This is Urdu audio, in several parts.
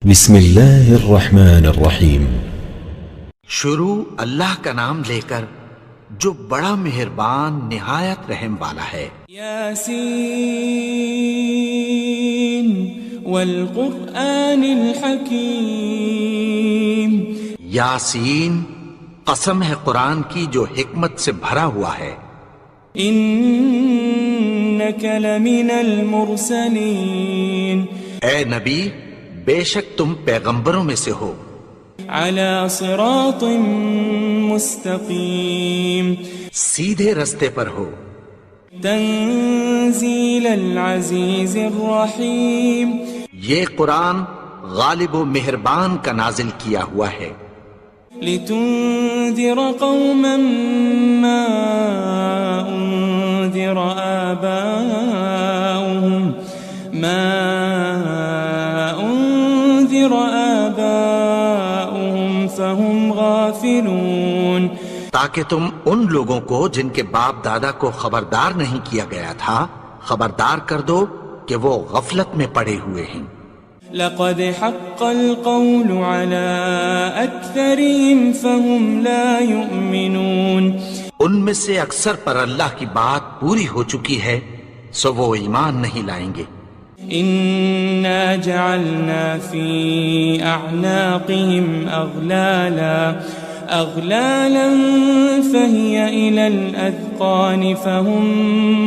بسم اللہ الرحمن الرحیم۔ شروع اللہ کا نام لے کر جو بڑا مہربان نہایت رحم والا ہے۔ یاسین والقرآن الحکیم۔ یاسین، قسم ہے قرآن کی جو حکمت سے بھرا ہوا ہے۔ انک لمن المرسلین۔ اے نبی، بے شک تم پیغمبروں میں سے ہو۔ علی صراط مستقیم۔ سیدھے رستے پر ہو۔ تنزیل العزیز الرحیم۔ یہ قرآن غالب و مہربان کا نازل کیا ہوا ہے۔ لتنذر قوما ما انذر آباؤهم فهم غافلون۔ تاکہ تم ان لوگوں کو جن کے باپ دادا کو خبردار نہیں کیا گیا تھا خبردار کر دو کہ وہ غفلت میں پڑے ہوئے ہیں۔ لقد حق القول على اکثرهم فهم لا يؤمنون۔ ان میں سے اکثر پر اللہ کی بات پوری ہو چکی ہے سو وہ ایمان نہیں لائیں گے۔ انا جعلنا في اعناقهم اغلالا فهي الى الاذقان فهم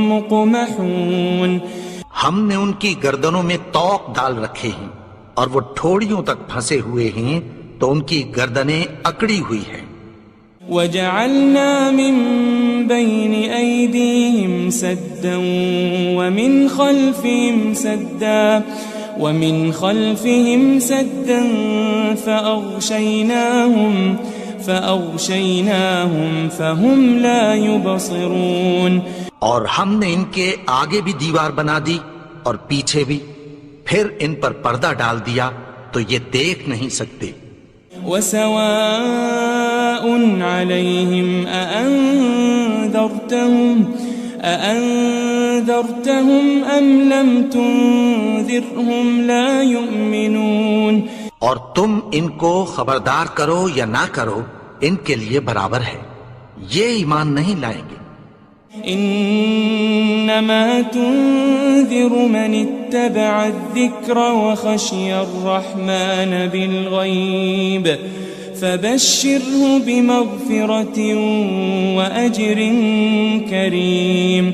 مقمحون۔ ہم نے ان کی گردنوں میں طوق ڈال رکھے ہیں اور وہ ٹھوڑیوں تک پھنسے ہوئے ہیں تو ان کی گردنیں اکڑی ہوئی ہیں۔ وجعلنا من بين أيديهم سدا ومن خلفهم سدا فأغشيناهم فهم لا يبصرون۔ اور ہم نے ان کے آگے بھی دیوار بنا دی اور پیچھے بھی، پھر ان پر پردہ ڈال دیا تو یہ دیکھ نہیں سکتے۔ وسواء عليهم أأنذرتهم أم لم تنذرهم لا يؤمنون۔ اور تم ان کو خبردار کرو یا نہ کرو ان کے لیے برابر ہے، یہ ایمان نہیں لائیں گے۔ انما تنذر من اتبع الذکر وخشی الرحمن بالغیب فبشره بمغفرة واجر کریم۔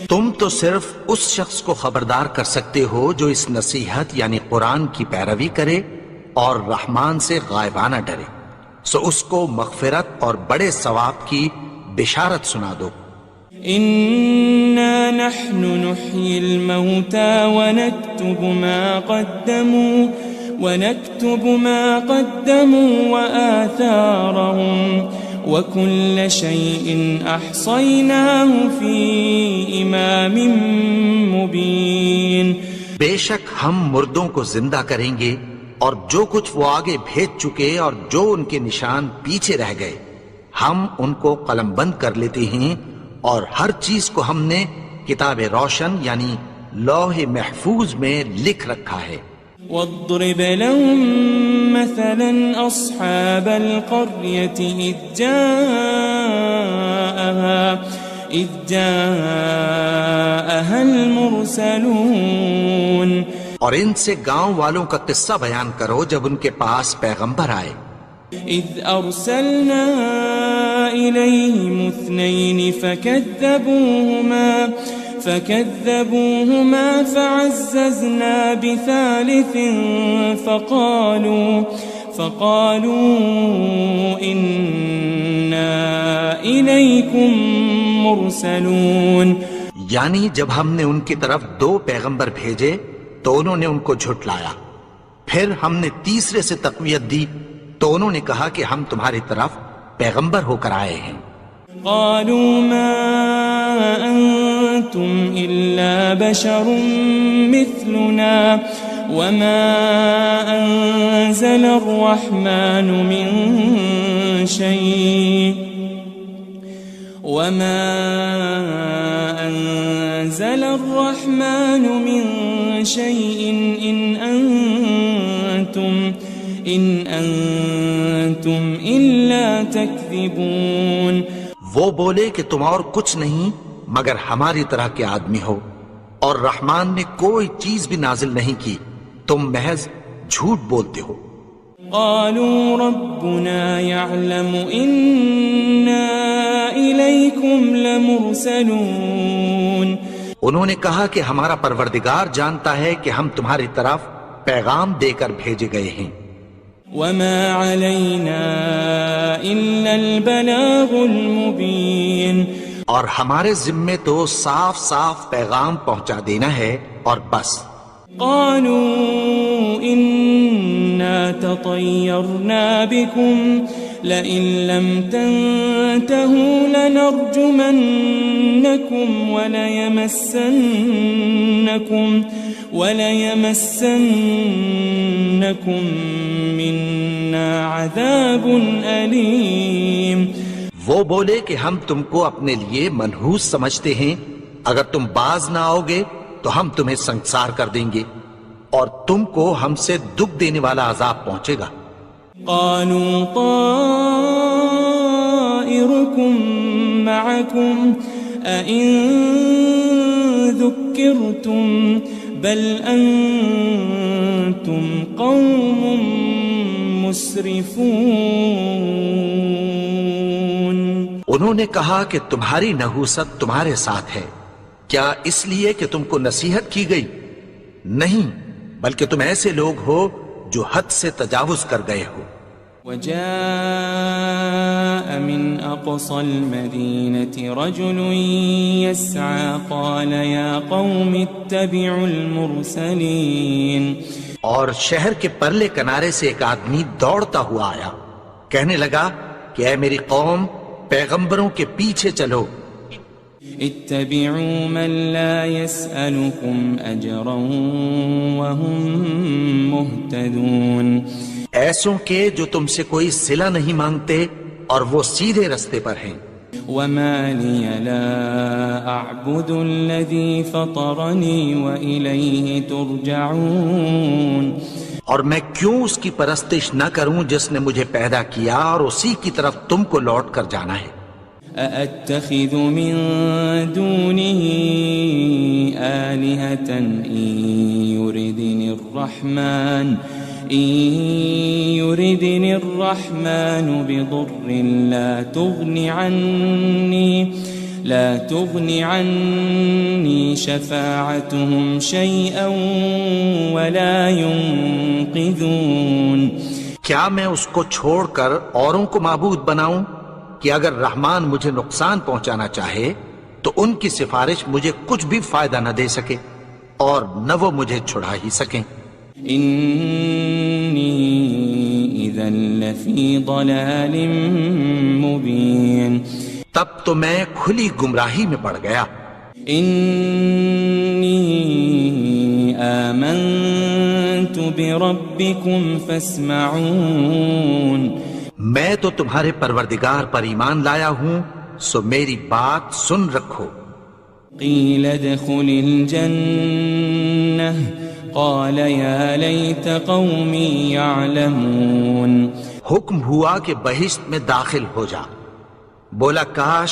تم تو صرف اس شخص کو خبردار کر سکتے ہو جو اس نصیحت یعنی قرآن کی پیروی کرے اور رحمان سے غائبانہ ڈرے، سو اس کو مغفرت اور بڑے ثواب کی بشارت سنا دو۔ إنا نحن نحيي الموتى ونكتب ما قدموا وآثارهم وكل شيء أحصيناه في إمام مبين۔ بے شک ہم مردوں کو زندہ کریں گے اور جو کچھ وہ آگے بھیج چکے اور جو ان کے نشان پیچھے رہ گئے ہم ان کو قلم بند کر لیتے ہیں، اور ہر چیز کو ہم نے کتاب روشن یعنی لوح محفوظ میں لکھ رکھا ہے۔ واضرب لهم مثلا أصحاب القرية إذ جاءها المرسلون۔ اور ان سے گاؤں والوں کا قصہ بیان کرو جب ان کے پاس پیغمبر آئے۔ إذ أرسلنا إليهم اثنين فكذبوهما فعززنا بثالث فقالوا إنا إليكم مرسلون۔ یعنی جب ہم نے ان کی طرف 2 پیغمبر بھیجے تو انہوں نے ان کو جھٹلایا، پھر ہم نے تیسرے سے تقویت دی تو انہوں نے کہا کہ ہم تمہاری طرف پیغمبر ہو کر آئے ہیں۔ قالوا ما أنتم إلا بشر مثلنا وما أنزل الرحمن من شيء إن أنتم أنتم إلا تكذبون. وہ بولے کہ تم اور کچھ نہیں مگر ہماری طرح کے آدمی ہو، اور رحمان نے کوئی چیز بھی نازل نہیں کی، تم محض جھوٹ بولتے ہو. قالوا ربنا يعلم إنا إليكم لمرسلون. انہوں نے کہا کہ ہمارا پروردگار جانتا ہے کہ ہم تمہاری طرف پیغام دے کر بھیجے گئے ہیں. وما علينا إلا البلاغ المبين. اور ہمارے ذمے تو صاف صاف پیغام پہنچا دینا ہے اور بس. قالوا إنا تطيرنا بكم لئن لم تنتهوا لنرجمنكم وليمسنكم منا عذاب أليم. وہ بولے کہ ہم تم کو اپنے لیے منحوس سمجھتے ہیں، اگر تم باز نہ آؤ گے تو ہم تمہیں سنسار کر دیں گے اور تم کو ہم سے دکھ دینے والا عذاب پہنچے گا. قالوا طائركم معكم أئن ذكرتم بل أنتم قوم مسرفون. انہوں نے کہا کہ تمہاری نحوست تمہارے ساتھ ہے، کیا اس لیے کہ تم کو نصیحت کی گئی؟ نہیں، بلکہ تم ایسے لوگ ہو جو حد سے تجاوز کر گئے ہو. وجاء من أقصى المدينة رجل يسعى قال يا قوم اتبعوا المرسلين. اور شہر کے پرلے کنارے سے ایک آدمی دوڑتا ہوا آیا، کہنے لگا کہ اے میری قوم، پیغمبروں کے پیچھے چلو. اتبعوا من لا يسألكم أجرا وهم مهتدون. ایسوں کے جو تم سے کوئی صلہ نہیں مانگتے اور وہ سیدھے رستے پر ہیں. وما لي لا أعبد الذي فطرني وإليه ترجعون. اور میں کیوں اس کی پرستش نہ کروں جس نے مجھے پیدا کیا اور اسی کی طرف تم کو لوٹ کر جانا ہے. أأتخذ من دونه آلهة إن يردني الرحمن بضر لا تغن عني شفاعتهم شيئا ولا ينقذون. کیا میں اس کو چھوڑ کر اوروں کو معبود بناؤں کہ اگر رحمان مجھے نقصان پہنچانا چاہے تو ان کی سفارش مجھے کچھ بھی فائدہ نہ دے سکے اور نہ وہ مجھے چھڑا ہی سکیں. إني إذا لفي ضلال مبين. تب تو میں کھلی گمراہی میں پڑ گیا. إني آمنت بربكم فاسمعون. میں تو تمہارے پروردگار پر ایمان لایا ہوں، سو میری بات سن رکھو. قيل ادخل الجنة قال يا ليت قومي يعلمون. حکم ہوا کہ بہشت میں داخل ہو جا. بولا کاش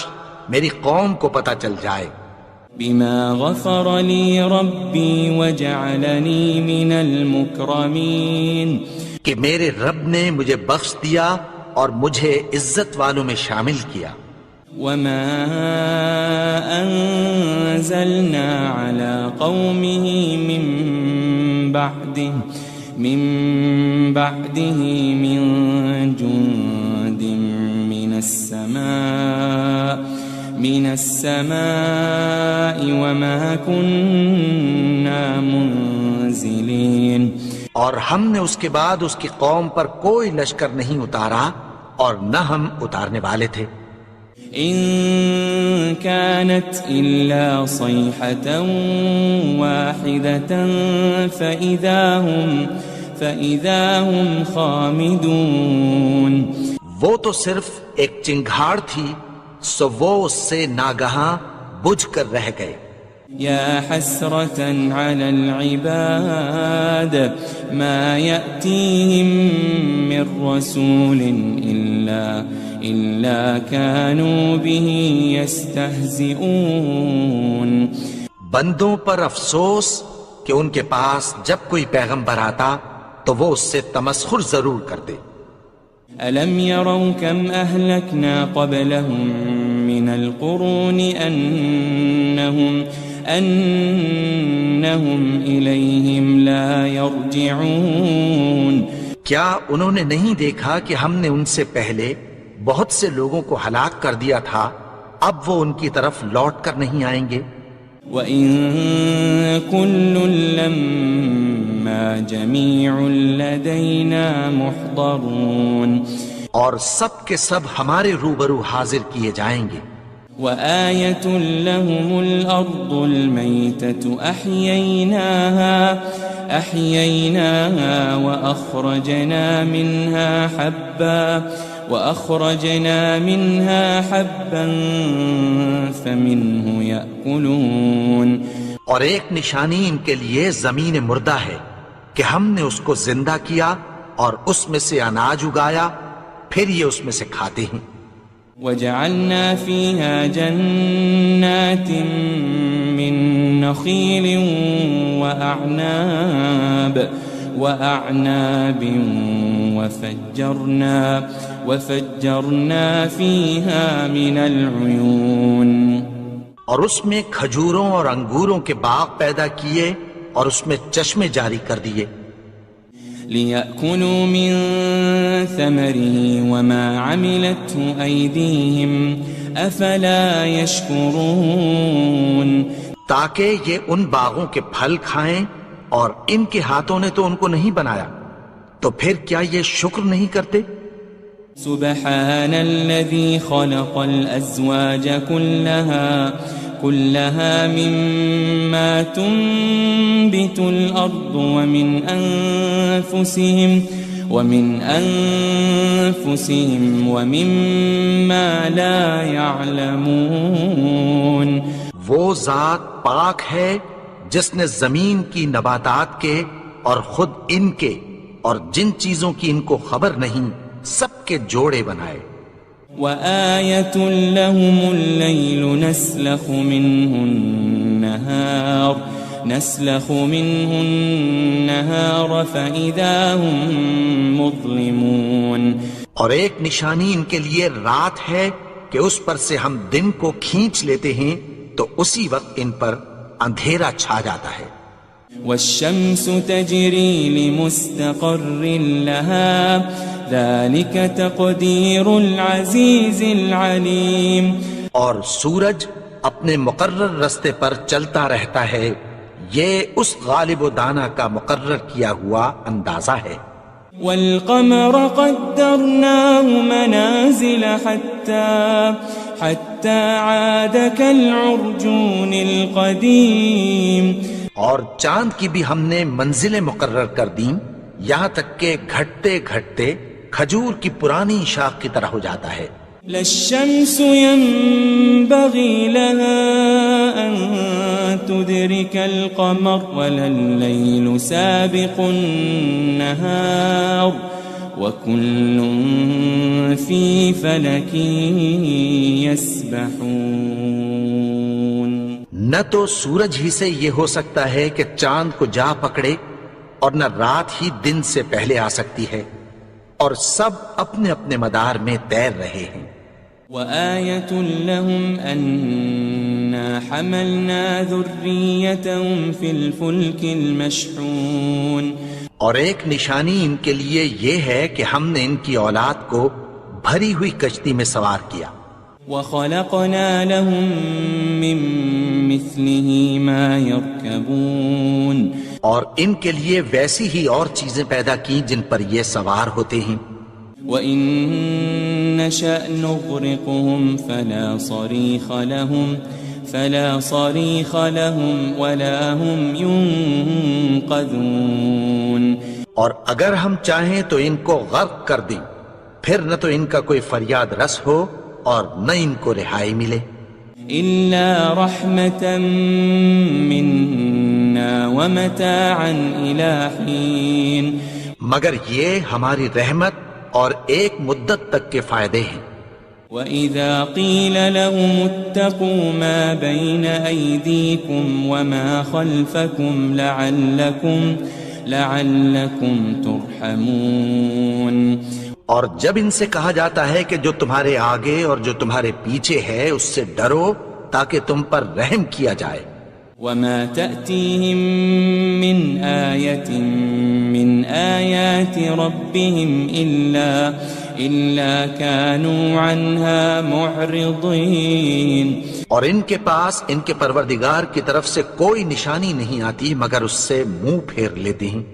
میری قوم کو پتہ چل جائے. بما غفر لي ربي وجعلني من المكرمين. کہ میرے رب نے مجھے بخش دیا اور مجھے عزت والوں میں شامل کیا. وما أنزلنا على قومه من بعده من جند من السماء وما كنا منزلين. اور ہم نے اس کے بعد اس کی قوم پر کوئی لشکر نہیں اتارا اور نہ ہم اتارنے والے تھے. إن كانت إلا صيحة واحدة فإذا هم خامدون. وہ تو صرف ایک چنگھاڑ تھی، سو وہ اس سے ناگہاں بجھ کر رہ گئے. يا حسرة على العباد ما يأتيهم من رسول إلا كانوا به يستهزئون. بندوں پر افسوس کہ ان کے پاس جب کوئی پیغمبر آتا تو وہ اس سے تمسخر ضرور کرتے. ألم يروا كم أهلكنا قبلهم من القرون أنهم إليهم لا يرجعون. کیا انہوں نے نہیں دیکھا کہ ہم نے ان سے پہلے بہت سے لوگوں کو ہلاک کر دیا تھا، اب وہ ان کی طرف لوٹ کر نہیں آئیں گے. وَإِن كُلٌّ لَمَّا جَمِيعٌ لَدَيْنَا مُحْضَرُونَ. اور سب کے سب ہمارے روبرو حاضر کیے جائیں گے. وآية لهم الأرض الميتة أحييناها وأخرجنا منها حبا فمنه يأكلون. اور ایک نشانی ان کے لیے زمین مردہ ہے کہ ہم نے اس کو زندہ کیا اور اس میں سے اناج اگایا، پھر یہ اس میں سے کھاتے ہیں. وجعلنا فيها جنات من نخيل وأعناب وفجرنا فيها من العيون. اور اس میں کھجوروں اور انگوروں کے باغ پیدا کیے اور اس میں چشمے جاری کر دیے. لِيَأْكُلُوا مِن ثَمَرِهِ وَمَا عَمِلَتْهُ أَيْدِيهِمْ أَفَلَا يَشْكُرُونَ. تاکہ یہ ان باغوں کے پھل کھائیں اور ان کے ہاتھوں نے تو ان کو نہیں بنایا، تو پھر کیا یہ شکر نہیں کرتے؟ سبحان الذي خلق الأزواج كلها مما تنبت الأرض ومن أنفسهم ومما لا يعلمون. وہ ذات پاک ہے جس نے زمین کی نباتات کے اور خود ان کے اور جن چیزوں کی ان کو خبر نہیں سب کے جوڑے بنائے. وآية لهم الليل نسلخ منه النهار فإذا هم مظلمون. اور ایک نشانی ان کے لیے رات ہے کہ اس پر سے ہم دن کو کھینچ لیتے ہیں تو اسی وقت ان پر اندھیرا چھا جاتا ہے. والشمس تجري لمستقر لها ذلك تقدير العزيز العليم. اور سورج اپنے مقرر رستے پر چلتا رہتا ہے، یہ اس غالب و دانا کا مقرر کیا ہوا اندازہ ہے. والقمر قدرناه منازل حتى عاد كالعرجون القديم. اور چاند کی بھی ہم نے منزلیں مقرر کر دیں یہاں تک کہ گھٹتے گھٹتے کھجور کی پرانی شاخ کی طرح ہو جاتا ہے. للشمس ينبغي لها أن تدرك القمر ولا الليل سابق النهار وكل في فلك يسبحون. نہ تو سورج ہی سے یہ ہو سکتا ہے کہ چاند کو جا پکڑے اور نہ رات ہی دن سے پہلے آ سکتی ہے، اور سب اپنے اپنے مدار میں تیر رہے ہیں. وآية لهم أنا حملنا ذريتهم في الفلك المشحون. اور ایک نشانی ان کے لیے یہ ہے کہ ہم نے ان کی اولاد کو بھری ہوئی کشتی میں سوار کیا. وخلقنا لهم من مثله ما يركبون. اور ان کے لیے ویسی ہی اور چیزیں پیدا کی جن پر یہ سوار ہوتے ہیں. وَإِن نَّشَأْ نُغْرِقْهُمْ فَلَا صَرِيخَ لَهُمْ وَلَا هُمْ يُنقَذُونَ. اور اگر ہم چاہیں تو ان کو غرق کر دیں، پھر نہ تو ان کا کوئی فریاد رس ہو اور نہ ان کو رہائی ملے. إلا رحمة منا ومتاعا إلى حين مگر یہ ہماری رحمت اور ایک مدت تک کے فائدے ہیں۔ وَإِذَا قِيلَ لَهُمُ اتَّقُوا مَا بَيْنَ أَيْدِيكُمْ وَمَا خَلْفَكُمْ لَعَلَّكُمْ تُرْحَمُونَ، اور جب ان سے کہا جاتا ہے کہ جو تمہارے آگے اور جو تمہارے پیچھے ہے اس سے ڈرو تاکہ تم پر رحم کیا جائے۔ وَمَا تَأْتِيهِم مِّنْ آيَةٍ مِّنْ آيَاتِ رَبِّهِمْ إِلَّا كَانُوا عَنْهَا مُعْرِضِينَ، اور ان کے پاس ان کے پروردگار کی طرف سے کوئی نشانی نہیں آتی مگر اس سے منہ پھیر لیتے ہیں۔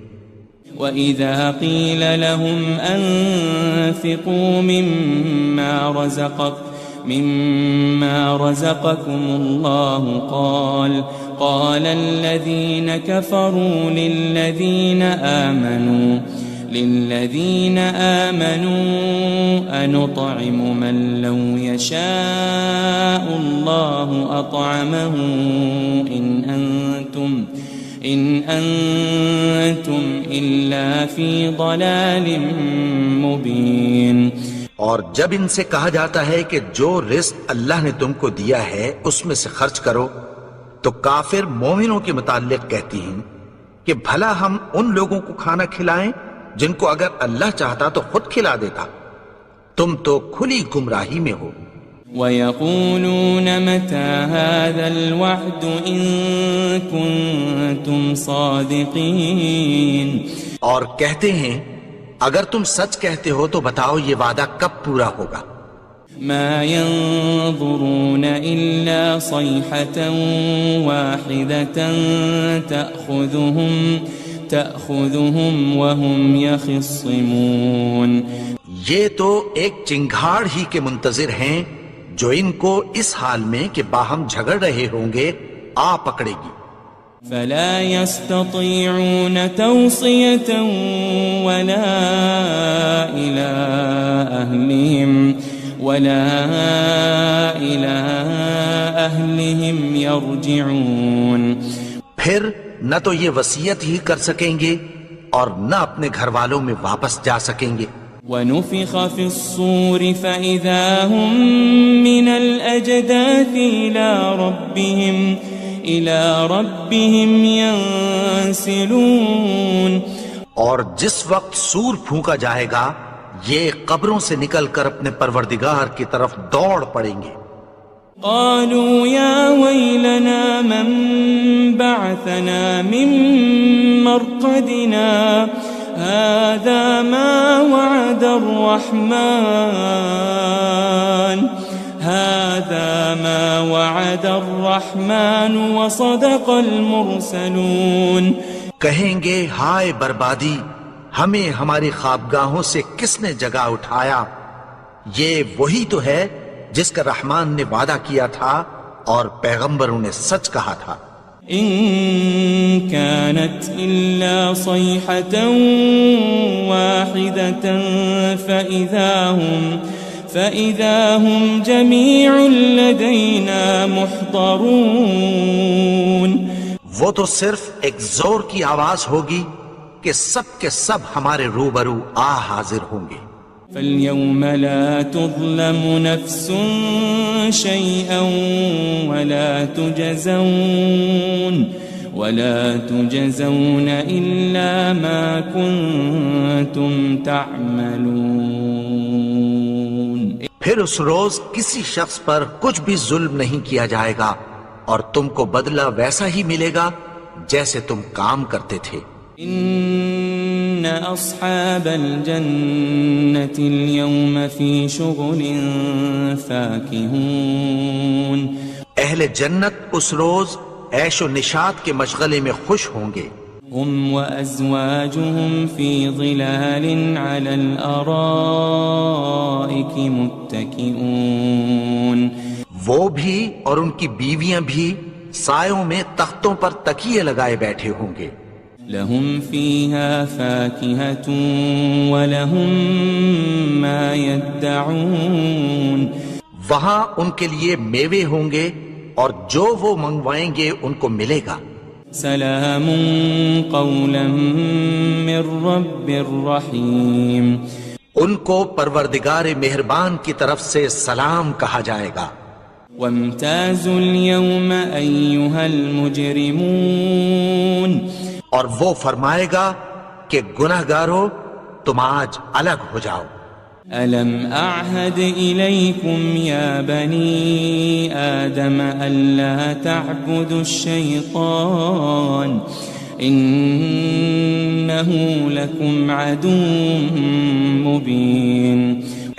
وَإِذَا قِيلَ لَهُمْ أَنفِقُوا مِمَّا رَزَقَكُمُ اللَّهُ قَالَ الَّذِينَ كَفَرُوا لِلَّذِينَ آمَنُوا أَنُطْعِمُ مَن لَّوْ يَشَاءُ اللَّهُ أَطْعَمَهُ إِنْ أَنْتُمْ إِلَّا فِي ضَلَالٍ مُبِينٍ۔ اور جب ان سے کہا جاتا ہے کہ جو رزق اللہ نے تم کو دیا ہے اس میں سے خرچ کرو، تو کافر مومنوں کے متعلق کہتی ہیں کہ بھلا ہم ان لوگوں کو کھانا کھلائیں جن کو اگر اللہ چاہتا تو خود کھلا دیتا، تم تو کھلی گمراہی میں ہو۔ وَيَقُولُونَ مَتَى هَذَا الْوَعْدُ إِن كُنتُمْ صَادِقِينَ، اور کہتے ہیں اگر تم سچ کہتے ہو تو بتاؤ یہ وعدہ کب پورا ہوگا۔ مَا يَنظُرُونَ إِلَّا صَيْحَةً وَاحِدَةً تَأْخُذُهُمْ وَهُمْ يَخِصِّمُونَ، یہ تو ایک چنگھاڑ ہی کے منتظر ہیں جو ان کو اس حال میں کہ باہم جھگڑ رہے ہوں گے آ پکڑے گی۔ فَلَا يَسْتَطِيعُونَ تَوْصِيَةً وَلَا إِلَىٰ أَهْلِهِمْ يَرْجِعُونَ، پھر نہ تو یہ وصیت ہی کر سکیں گے اور نہ اپنے گھر والوں میں واپس جا سکیں گے۔ وَنُفِخَ فِي الصُّورِ فَإِذَا هُم مِّنَ الْأَجْدَاثِ إِلَىٰ رَبِّهِمْ يَنسِلُونَ، اور جس وقت سور پھونکا جائے گا یہ قبروں سے نکل کر اپنے پروردگار کی طرف دوڑ پڑیں گے۔ قالوا يا ويلنا من بعثنا من مرقدنا هذا ما وعد الرحمن وصدق المرسلون، کہیں گے ہائے بربادی، ہمیں ہماری خوابگاہوں سے کس نے جگا اٹھایا، یہ وہی تو ہے جس کا رحمان نے وعدہ کیا تھا اور پیغمبروں نے سچ کہا تھا۔ إن كانت إلا صيحة واحدة فإذا هم جميع لدينا محضرون، وہ تو صرف ایک زور کی آواز ہوگی کہ سب کے سب ہمارے روبرو آ حاضر ہوں گے۔ فَالْيَوْمَ لَا تُظْلَمُ نَفْسٌ شَيْئًا وَلَا تُجْزَوْنَ إِلَّا مَا كُنتُمْ تَعْمَلُونَ، پھر اس روز کسی شخص پر کچھ بھی ظلم نہیں کیا جائے گا اور تم کو بدلہ ویسا ہی ملے گا جیسے تم کام کرتے تھے۔ إن أصحاب الجنة اليوم في شغل فاكهون، اہل جنت اس روز عیش و نشاط کے مشغلے میں خوش ہوں گے۔ هم وأزواجهم في ظلال على الأرائك متكئون، وہ بھی اور ان کی بیویاں بھی سایوں میں تختوں پر تکیے لگائے بیٹھے ہوں گے۔ لهم فيها فاكهة ولهم ما يدعون، وہاں ان کے لیے میوے ہوں گے اور جو وہ منگوائیں گے ان کو ملے گا۔ سلام قولا من رب الرحیم، ان کو پروردگار مہربان کی طرف سے سلام کہا جائے گا۔ وامتازوا اليوم ایھا المجرمون، اور وہ فرمائے گا کہ گناہگارو تم آج الگ ہو جاؤ۔ ألم أعهد إليكم يا بني آدم ألا تعبدوا الشيطان إنه لكم عدو مبين۔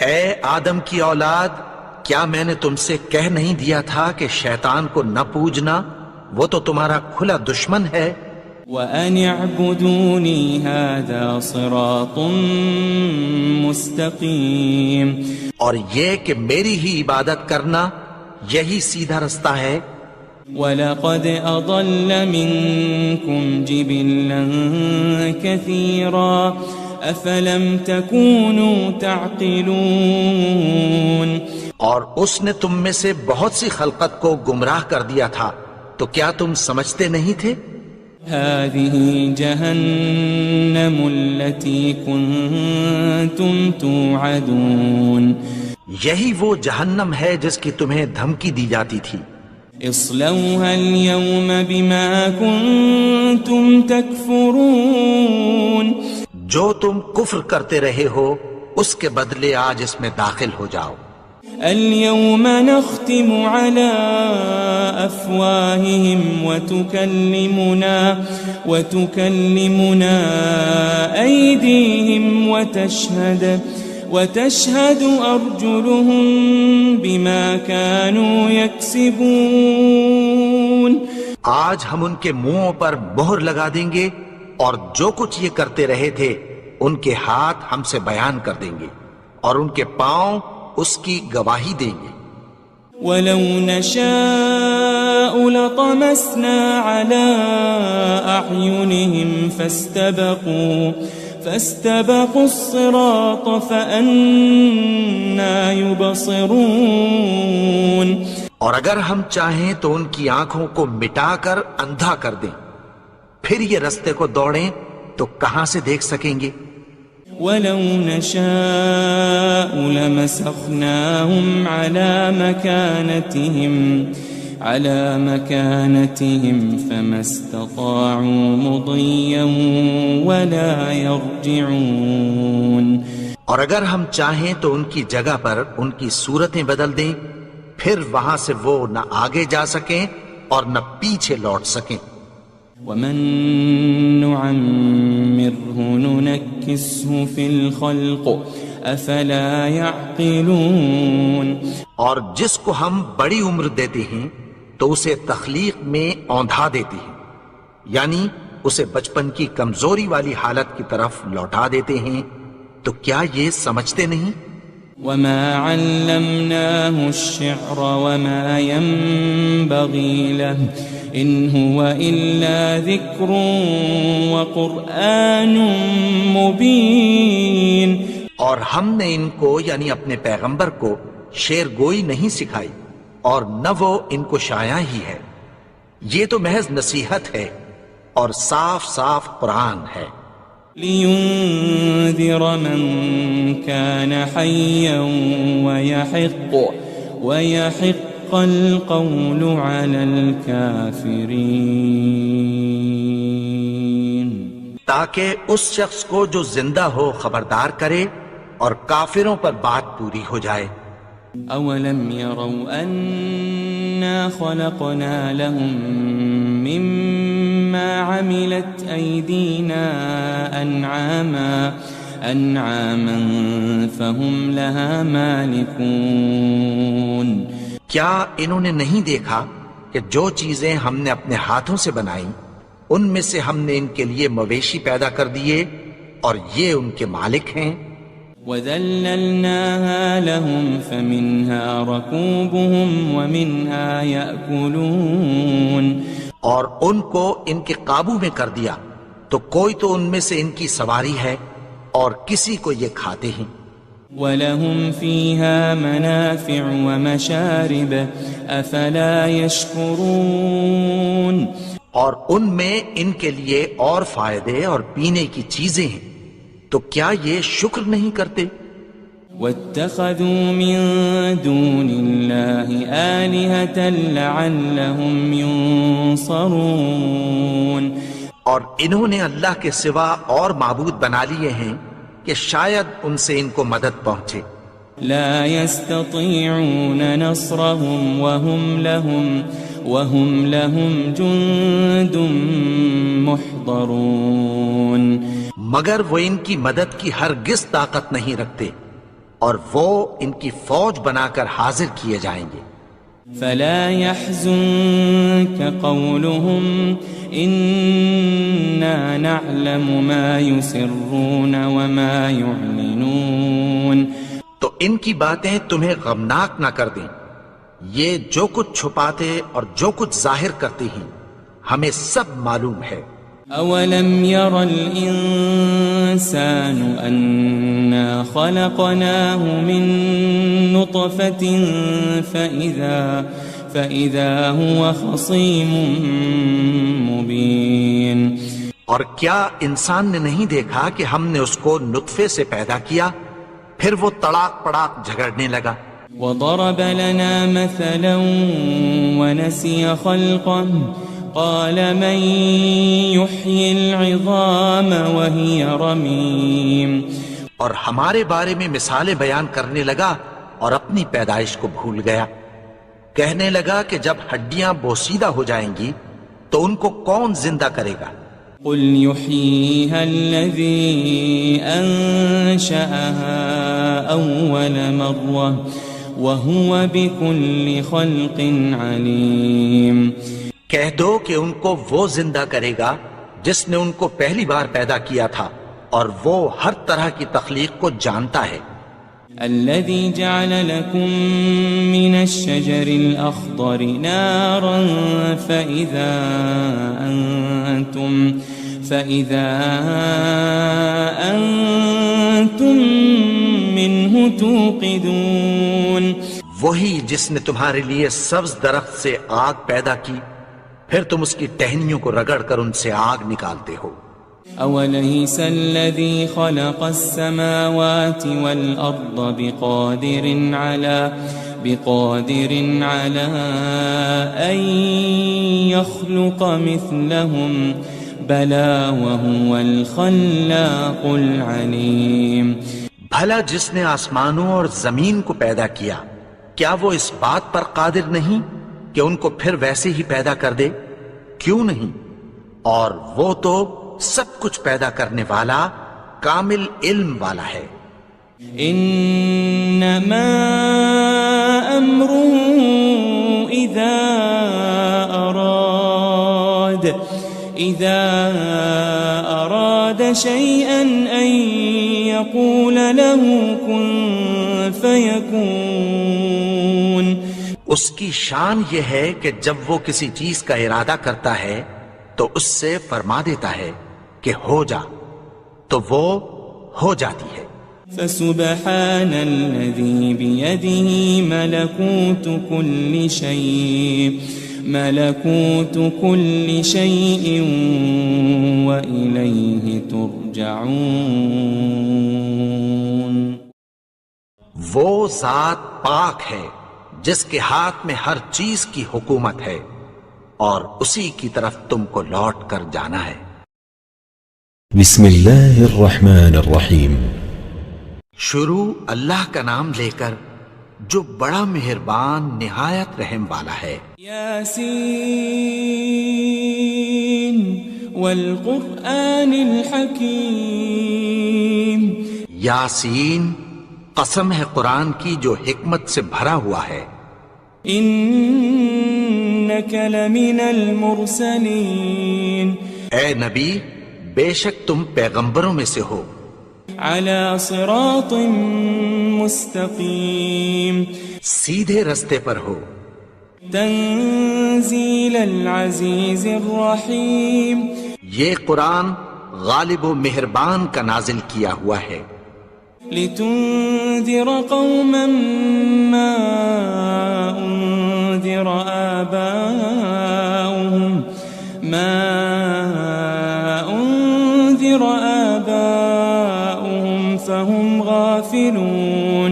اے آدم کی اولاد، کیا میں نے تم سے کہہ نہیں دیا تھا کہ شیطان کو نہ پوجنا، وہ تو تمہارا کھلا دشمن ہے۔ وَأَنِ اعْبُدُونِي هَذَا صِرَاطٌ مُسْتَقِيمٌ، اور یہ کہ میری ہی عبادت کرنا یہی سیدھا رستہ ہے۔ وَلَقَدْ أَضَلَّ مِنْكُمْ جِبِلًّا كَثِيرًا أَفَلَمْ تَكُونُوا تَعْقِلُونَ، اور اس نے تم میں سے بہت سی خلقت کو گمراہ کر دیا تھا، تو کیا تم سمجھتے نہیں تھے؟ هذه جهنم التي كنتم توعدون، یہی وہ جہنم ہے جس کی تمہیں دھمکی دی جاتی تھی۔ اصلوها اليوم بما كنتم تكفرون، جو تم کفر کرتے رہے ہو اس کے بدلے آج اس میں داخل ہو جاؤ۔ اليوم نختم على أفواههم وتكلمنا أيديهم وتشهد أرجلهم بما كانوا يكسبون، آج ہم ان کے منہوں پر مہر لگا دیں گے اور جو کچھ یہ کرتے رہے تھے ان کے ہاتھ ہم سے بیان کر دیں گے اور ان کے پاؤں اس کی گواہی دیں گے۔ وَلَوْ نَشَاءُ لَطَمَسْنَا عَلَىٰ أَعْيُنِهِمْ فَاسْتَبَقُوا الصِّرَاطَ فَأَنَّىٰ يُبْصِرُونَ، اور اگر ہم چاہیں تو ان کی آنکھوں کو مٹا کر اندھا کر دیں، پھر یہ رستے کو دوڑیں تو کہاں سے دیکھ سکیں گے؟ وَلَوْ نَشَاءُ لَمَسَخْنَاهُمْ عَلَى مَكَانَتِهِمْ فَمَا اسْتَطَاعُوا مُضِيًّا وَلَا يَرْجِعُونَ، اور اگر ہم چاہیں تو ان کی جگہ پر ان کی صورتیں بدل دیں، پھر وہاں سے وہ نہ آگے جا سکیں اور نہ پیچھے لوٹ سکیں۔ وَمَن نُعَمِّرْهُ نُنَكِّسْهُ فِي الْخَلْقِ أَفَلَا يَعْقِلُونَ، اور جس کو ہم بڑی عمر دیتے ہیں تو اسے تخلیق میں اوندھا دیتے ہیں، یعنی اسے بچپن کی کمزوری والی حالت کی طرف لوٹا دیتے ہیں، تو کیا یہ سمجھتے نہیں؟ وَمَا عَلَّمْنَاهُ الشِّعْرَ وَمَا يَنبَغِي لَهُ إِنْ هُوَ إِلَّا ذِكْرٌ وَقُرْآنٌ مُبِينٌ، اور ہم نے ان کو یعنی اپنے پیغمبر کو شعر گوئی نہیں سکھائی اور نہ وہ ان کو شایع ہی ہے، یہ تو محض نصیحت ہے اور صاف صاف قرآن ہے۔ لِيُنذِرَ مَن كَانَ حَيًّا وَيَحِقَّ الْقَوْلُ عَلَى الْكَافِرِينَ، تاکہ اس شخص کو جو زندہ ہو خبردار کرے اور کافروں پر بات پوری ہو جائے۔ أَوَلَمْ يَرَوْا أَنَّا خَلَقْنَا لَهُم مِّمَّا عَمِلَتْ أَيْدِينَا أَنْعَامًا فَهُمْ لَهَا مَالِكُونَ، کیا انہوں نے نہیں دیکھا کہ جو چیزیں ہم نے اپنے ہاتھوں سے بنائیں ان میں سے ہم نے ان کے لیے مویشی پیدا کر دیے اور یہ ان کے مالک ہیں۔ وَذَلَّلْنَاهَا لَهُمْ فَمِنْهَا رَكُوبُهُمْ وَمِنْهَا يَأْكُلُونَ، اور ان کو ان کے قابو میں کر دیا تو کوئی تو ان میں سے ان کی سواری ہے اور کسی کو یہ کھاتے ہیں۔ وَلَهُمْ فِيهَا مَنَافِعُ وَمَشَارِبُ أَفَلَا يَشْكُرُونَ اور ان میں ان کے لیے اور فائدے اور پینے کی چیزیں ہیں، تو کیا یہ شکر نہیں کرتے؟ وَاتَّخَذُوا مِن دُونِ اللَّهِ آلِهَةً لَعَلَّهُمْ يُنصَرُونَ اور انہوں نے اللہ کے سوا اور معبود بنا لیے ہیں کہ شاید ان سے ان کو مدد پہنچے۔ لا يستطيعون نصرهم وهم لهم جند محضرون مگر وہ ان کی مدد کی ہرگز طاقت نہیں رکھتے، اور وہ ان کی فوج بنا کر حاضر کیے جائیں گے۔ فلا يحزنك قولهم إنا نعلم ما يسرون وما يعلنون تو ان کی باتیں تمہیں غمناک نہ کر دیں، یہ جو کچھ چھپاتے اور جو کچھ ظاہر کرتے ہیں ہمیں سب معلوم ہے۔ أولم ير الإنسان أنا خلقناه من نطفة فإذا هو خصيم مبين اور کیا انسان نے نہیں دیکھا کہ ہم نے اس کو نطفے سے پیدا کیا، پھر وہ تڑاک پڑاک جھگڑنے لگا۔ وضرب لنا مثلا ونسي خلقه قال من يحيي العظام وهي رميم اور ہمارے بارے میں مثالیں بیان کرنے لگا اور اپنی پیدائش کو بھول گیا، کہنے لگا کہ جب ہڈیاں بوسیدہ ہو جائیں گی تو ان کو کون زندہ کرے گا؟ قل يحييها الذي أنشأها أول مرة وهو بكل خلق عليم کہہ دو کہ ان کو وہ زندہ کرے گا جس نے ان کو پہلی بار پیدا کیا تھا، اور وہ ہر طرح کی تخلیق کو جانتا ہے۔ الذي جعل لكم من الشجر الأخضر نارا فإذا أنتم منه توقدون وہی جس نے تمہارے لیے سبز درخت سے آگ پیدا کی، پھر تم اس کی ٹہنیوں کو رگڑ کر ان سے آگ نکالتے ہو۔ أوليس الذي خلق السماوات والأرض بقادر على أن يخلق مثلهم بلى وهو الخلاق العليم بھلا جس نے آسمانوں اور زمین کو پیدا کیا، کیا وہ اس بات پر قادر نہیں کہ ان کو پھر ویسے ہی پیدا کر دے؟ کیوں نہیں؟ اور وہ تو سب کچھ پیدا کرنے والا، کامل علم والا ہے۔ انما امره اذا اراد شيئا ان يقول له كن فيكون اس کی شان یہ ہے کہ جب وہ کسی چیز کا ارادہ کرتا ہے تو اس سے فرما دیتا ہے کہ ہو جا، تو وہ ہو جاتی ہے۔ فسبحان الذي بيده ملكوت كل شيء وإليه ترجعون وہ ذات پاک ہے جس کے ہاتھ میں ہر چیز کی حکومت ہے، اور اسی کی طرف تم کو لوٹ کر جانا ہے۔ بسم اللہ الرحمن الرحیم۔ شروع اللہ کا نام لے کر جو بڑا مہربان نہایت رحم والا ہے۔ یاسین والقرآن الحکیم، یاسین، قسم ہے قرآن کی جو حکمت سے بھرا ہوا ہے۔ انک لمن المرسلین، اے نبی بے شک تم پیغمبروں میں سے ہو۔ علی صراط مستقیم، سیدھے رستے پر ہو۔ تنزیل العزیز الرحیم، یہ قرآن غالب و مہربان کا نازل کیا ہوا ہے۔ لتنذر قوما ما أنذر آباؤهم فهم غافلون،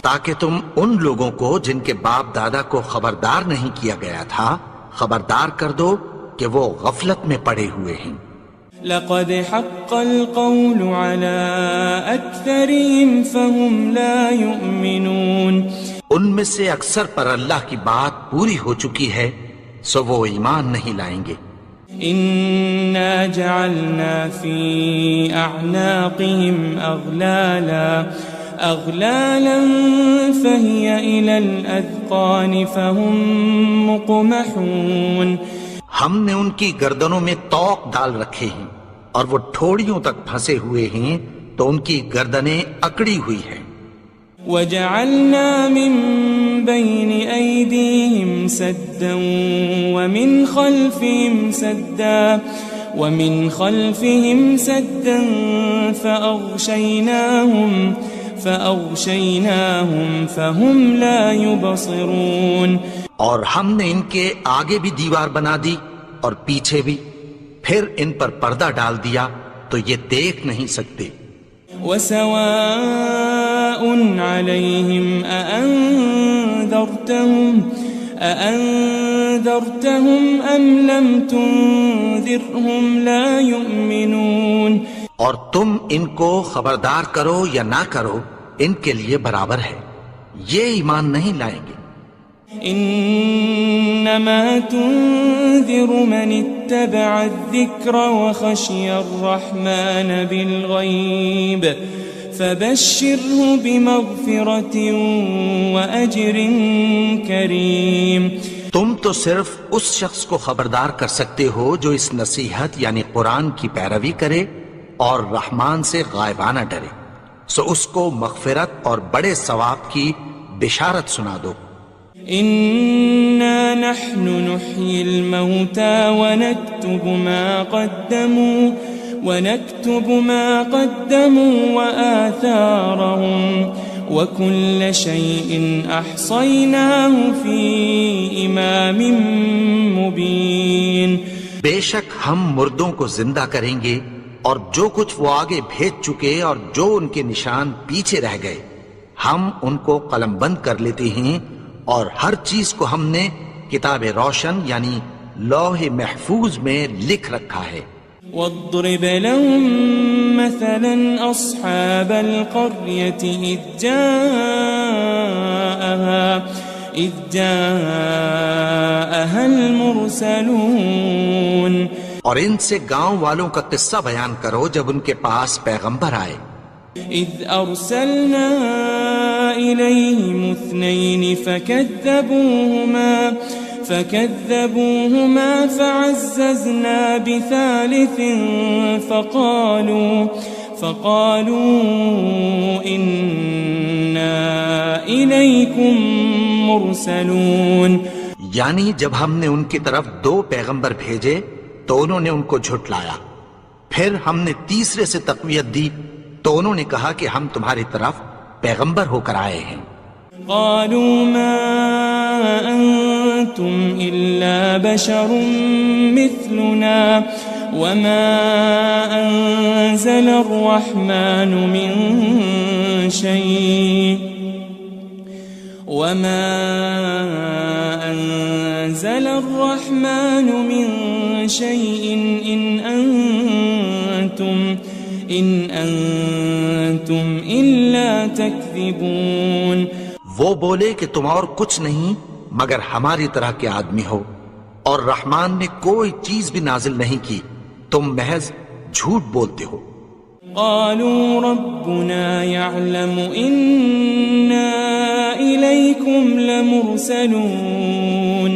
تاکہ تم ان لوگوں کو جن کے باپ دادا کو خبردار نہیں کیا گیا تھا خبردار کر دو کہ وہ غفلت میں پڑے ہوئے ہیں۔ لقد حق القول على أكثرهم فهم لا يؤمنون، ان میں سے اکثر پر اللہ کی بات پوری ہو چکی ہے سو وہ ایمان نہیں لائیں گے۔ إنا جعلنا في أعناقهم أغلالا فهي إلى الأذقان فهم مقمحون، ہم نے ان کی گردنوں میں طوق ڈال رکھے ہیں اور وہ ٹھوڑیوں تک پھنسے ہوئے ہیں تو ان کی گردنیں اکڑی ہوئی ہیں۔ وجعلنا من بين أيديهم سدا ومن خلفهم سدا فأغشيناهم فهم لا يبصرون، اور ہم نے ان کے آگے بھی دیوار بنا دی اور پیچھے بھی، پھر ان پر پردہ ڈال دیا تو یہ دیکھ نہیں سکتے۔ وسواء عليهم أأنذرتهم أم لم تنذرهم لا يؤمنون، اور تم ان کو خبردار کرو یا نہ کرو ان کے لیے برابر ہے، یہ ایمان نہیں لائیں گے۔ إنما تنذر من اتبع الذكر وخشي الرحمن بالغيب فبشره بمغفرة وأجر كريم، تم تو صرف اس شخص کو خبردار کر سکتے ہو جو اس نصیحت یعنی قرآن کی پیروی کرے اور رحمان سے غائبانہ ڈرے، سو اس کو مغفرت اور بڑے ثواب کی بشارت سنا دو۔ إنا نحن نحيي الموتى ونكتب ما قدموا وآثارهم وكل شيء أحصيناه في إمام مبين، بے شک ہم مردوں کو زندہ کریں گے اور جو کچھ وہ آگے بھیج چکے اور جو ان کے نشان پیچھے رہ گئے ہم ان کو قلم بند کر لیتے ہیں، اور ہر چیز کو ہم نے کتاب روشن یعنی لوح محفوظ میں لکھ رکھا ہے۔ واضرب لهم مثلا أصحاب القرية إذ جاءها المرسلون، اور ان سے گاؤں والوں کا قصہ بیان کرو جب ان کے پاس پیغمبر آئے۔ إذ أرسلنا إليهم 2 فكذبوهما فعززنا بثالث فقالوا إنا إليكم مرسلون، یعنی جب ہم نے ان کی طرف 2 پیغمبر بھیجے تو انہوں نے ان کو جھٹلایا، پھر ہم نے تیسرے سے تقویت دی تو انہوں نے کہا کہ ہم تمہاری طرف پیغمبر ہو کر آئے ہیں۔ قالوا ما أنتم إلا بشر مثلنا وما أنزل الرحمن من شيء إن أنتم إلا تكذبون، وہ بولے کہ تم اور کچھ نہیں مگر ہماری طرح کے آدمی ہو، اور رحمان نے کوئی چیز بھی نازل نہیں کی، تم محض جھوٹ بولتے ہو۔ قالوا ربنا يعلم إنا إليكم لمرسلون،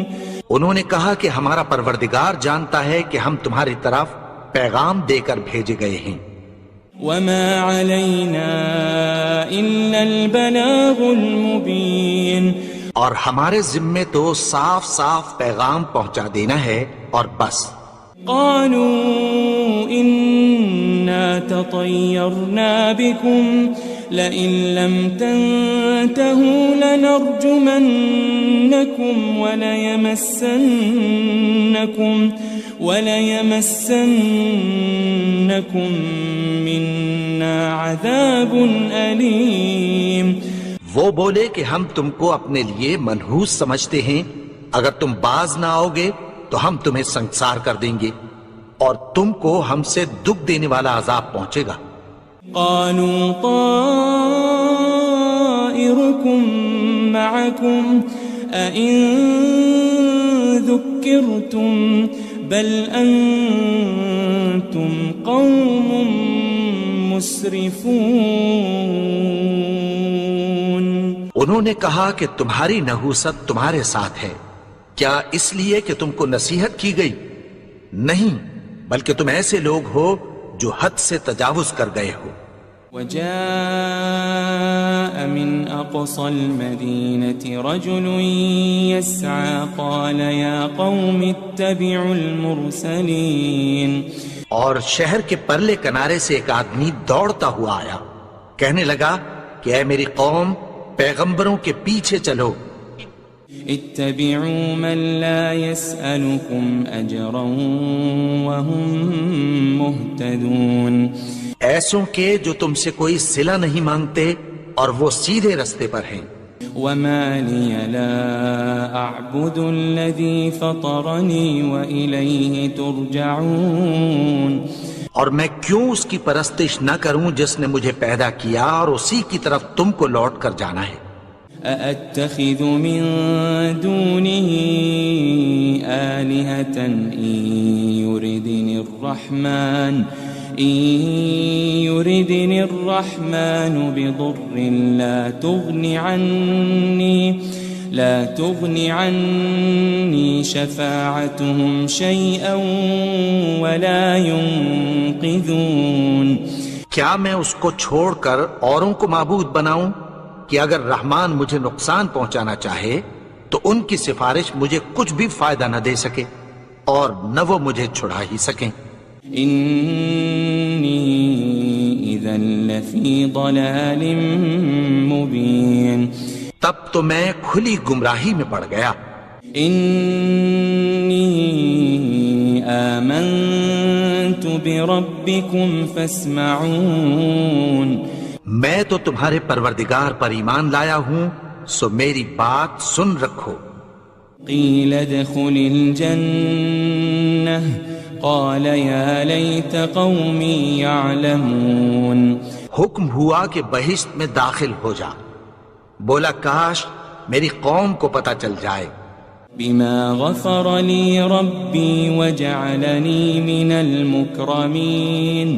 انہوں نے کہا کہ ہمارا پروردگار جانتا ہے کہ ہم تمہاری طرف پیغام دے کر بھیجے گئے ہیں۔ وما علينا إلا البلاغ المبين، اور ہمارے ذمے تو صاف صاف پیغام پہنچا دینا ہے اور بس۔ قالوا إنا تطيرنا بكم لئن لم تنتهوا لنرجمنكم وليمسنكم منا عذاب أليم. وہ بولے کہ ہم تم کو اپنے لیے منحوس سمجھتے ہیں، اگر تم باز نہ آؤ گے تو ہم تمہیں سنگسار کر دیں گے اور تم کو ہم سے دکھ دینے والا عذاب پہنچے گا. قالوا طائركم معكم أئن ذكرتم بل أنتم قوم مسرفون. انہوں نے کہا کہ تمہاری نحوست تمہارے ساتھ ہے، کیا اس لیے کہ تم کو نصیحت کی گئی؟ نہیں، بلکہ تم ایسے لوگ ہو جو حد سے تجاوز کر گئے ہو. وجاء من أقصى المدينة رجل يسعى قال يا قوم اتبعوا المرسلين. اور شہر کے پرلے کنارے سے ایک آدمی دوڑتا ہوا آیا، کہنے لگا کہ اے میری قوم، پیغمبروں کے پیچھے چلو. اتبعوا من لا يسألكم أجرا وهم مهتدون. ایسوں کے جو تم سے کوئی صلہ نہیں مانگتے اور وہ سیدھے رستے پر ہیں. وما لي لا أعبد الذي فطرني وإليه ترجعون. اور میں کیوں اس کی پرستش نہ کروں جس نے مجھے پیدا کیا اور اسی کی طرف تم کو لوٹ کر جانا ہے. أأتخذ من دونه آلهة إن يردني الرحمن بضر لا تغني عني شفاعتهم شيئا ولا ينقذون. کیا میں اس کو چھوڑ کر اوروں کو معبود بناؤں کہ اگر رحمان مجھے نقصان پہنچانا چاہے تو ان کی سفارش مجھے کچھ بھی فائدہ نہ دے سکے اور نہ وہ مجھے چھڑا ہی سکیں. إني إذا لفي ضلال مبين. تب تو میں کھلی گمراہی میں پڑ گیا. إني آمنت بربكم فاسمعون. میں تو تمہارے پروردگار پر ایمان لایا ہوں، سو میری بات سن رکھو. قيل ادخل الجنة قال يا ليت قومي يعلمون. حکم ہوا کہ بہشت میں داخل ہو جا. بولا کاش میری قوم کو پتہ چل جائے. بما غفر لي ربي وجعلني من المكرمين.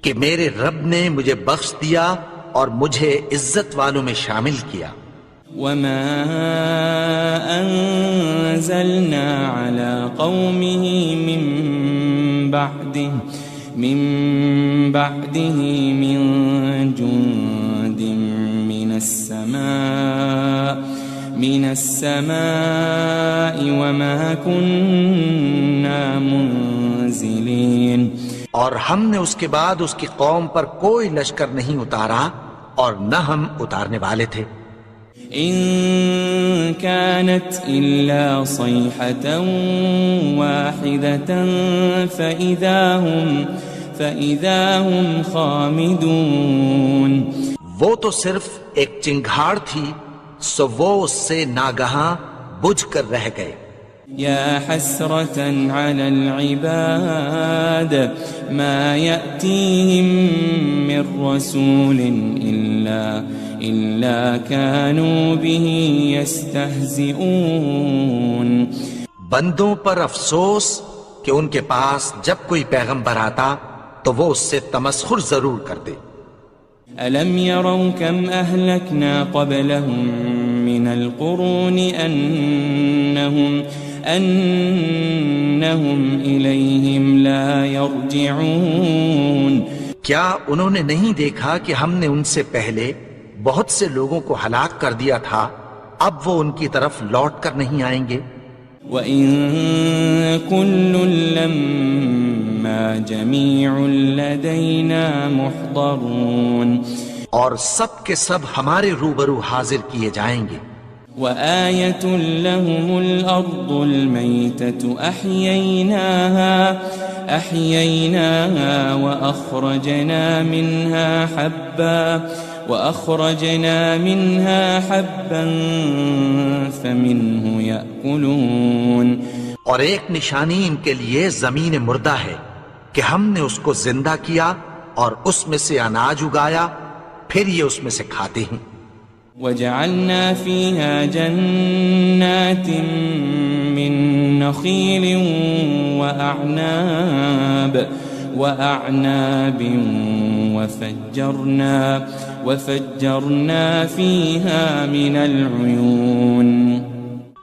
کہ میرے رب نے مجھے بخش دیا اور مجھے عزت والوں میں شامل کیا. وما أنزلنا على قومه من بعده من جند من السماء وما كنا منزلين. اور ہم نے اس کے بعد اس کی قوم پر کوئی لشکر نہیں اتارا اور نہ ہم اتارنے والے تھے. إن كانت إلا صيحة واحدة فإذا هم خامدون. وہ تو صرف ایک چنگھاڑ تھی، سو وہ اس سے ناگہاں بجھ کر رہ گئے. يا حسرة على العباد ما يأتيهم من رسول إلا كانوا به يستهزئون. بندوں پر افسوس کہ ان کے پاس جب کوئی پیغمبر آتا تو وہ اس سے تمسخر ضرور کرتے. ألم يروا كم أهلكنا قبلهم من القرون أنهم إليهم لا يرجعون. کیا انہوں نے نہیں دیکھا کہ ہم نے ان سے پہلے بہت سے لوگوں کو ہلاک کر دیا تھا، اب وہ ان کی طرف لوٹ کر نہیں آئیں گے. وَإِن كُلٌّ لَمَّا جَمِيعٌ لَدَيْنَا مُحْضَرُونَ. اور سب کے سب ہمارے روبرو حاضر کیے جائیں گے. وآية لهم الأرض الميتة أحييناها وأخرجنا منها حبا فمنه يأكلون. اور ایک نشانی ان کے لیے زمین مردہ ہے کہ ہم نے اس کو زندہ کیا اور اس میں سے اناج اگایا، پھر یہ اس میں سے کھاتے ہیں. وجعلنا فيها جنات من نخيل وأعناب وفجرنا فيها من العيون.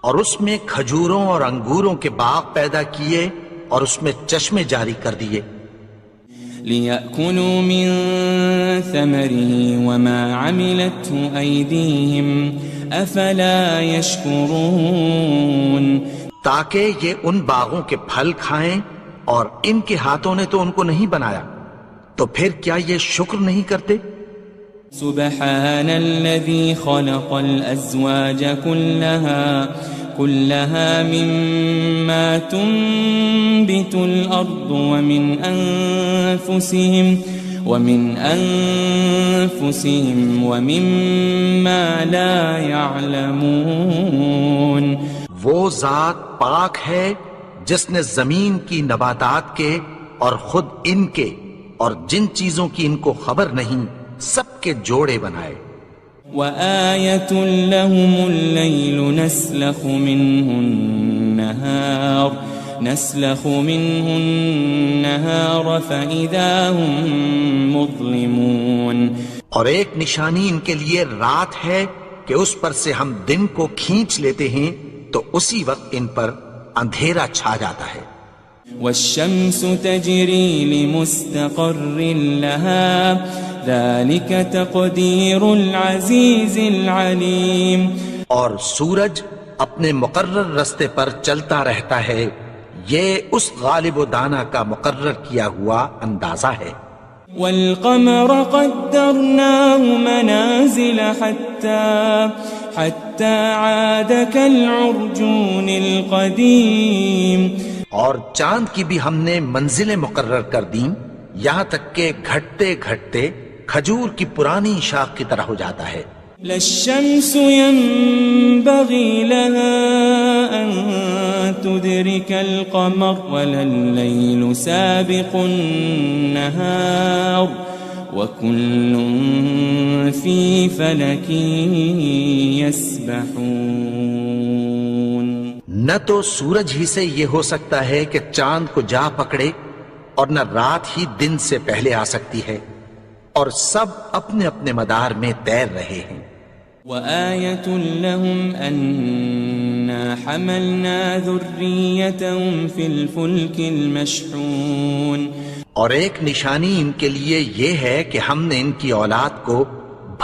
اور اس میں کھجوروں اور انگوروں کے باغ پیدا کیے اور اس میں چشمے جاری کر دیے. لِيَأْكُلُوا مِن ثَمَرِهِ وَمَا عَمِلَتْهُ أَيْدِيهِمْ أَفَلَا يَشْكُرُونَ. تاکہ یہ ان باغوں کے پھل کھائیں اور ان کے ہاتھوں نے تو ان کو نہیں بنایا، تو پھر کیا یہ شکر نہیں کرتے؟ سبحان الذي خلق الأزواج كلها مما تنبت الأرض ومن أنفسهم ومما لا يعلمون. وہ ذات پاک ہے جس نے زمین کی نباتات کے اور خود ان کے اور جن چیزوں کی ان کو خبر نہیں سب کے جوڑے بنائے. وآية لهم الليل نسلخ منه النهار فإذا هم مظلمون. اور ایک نشانی ان کے لیے رات ہے کہ اس پر سے ہم دن کو کھینچ لیتے ہیں تو اسی وقت ان پر اندھیرا چھا جاتا ہے. والشمس تجري لمستقر لها ذلك تقدير العزيز العليم. اور سورج اپنے مقرر رستے پر چلتا رہتا ہے، یہ اس غالب و دانا کا مقرر کیا ہوا اندازہ ہے. والقمر قدرناه منازل حتى عاد كالعرجون القديم. اور چاند کی بھی ہم نے منزلیں مقرر کر دیں یہاں تک کہ گھٹتے گھٹتے کھجور کی پرانی شاخ کی طرح ہو جاتا ہے. للشمس ينبغي لها أن تدرك القمر ولا الليل سابق النهار وكل في فلك يسبحون. نہ تو سورج ہی سے یہ ہو سکتا ہے کہ چاند کو جا پکڑے اور نہ رات ہی دن سے پہلے آ سکتی ہے، اور سب اپنے اپنے مدار میں تیر رہے ہیں. وآية لهم أنا حملنا ذريتهم في الفلك المشحون. اور ایک نشانی ان کے لیے یہ ہے کہ ہم نے ان کی اولاد کو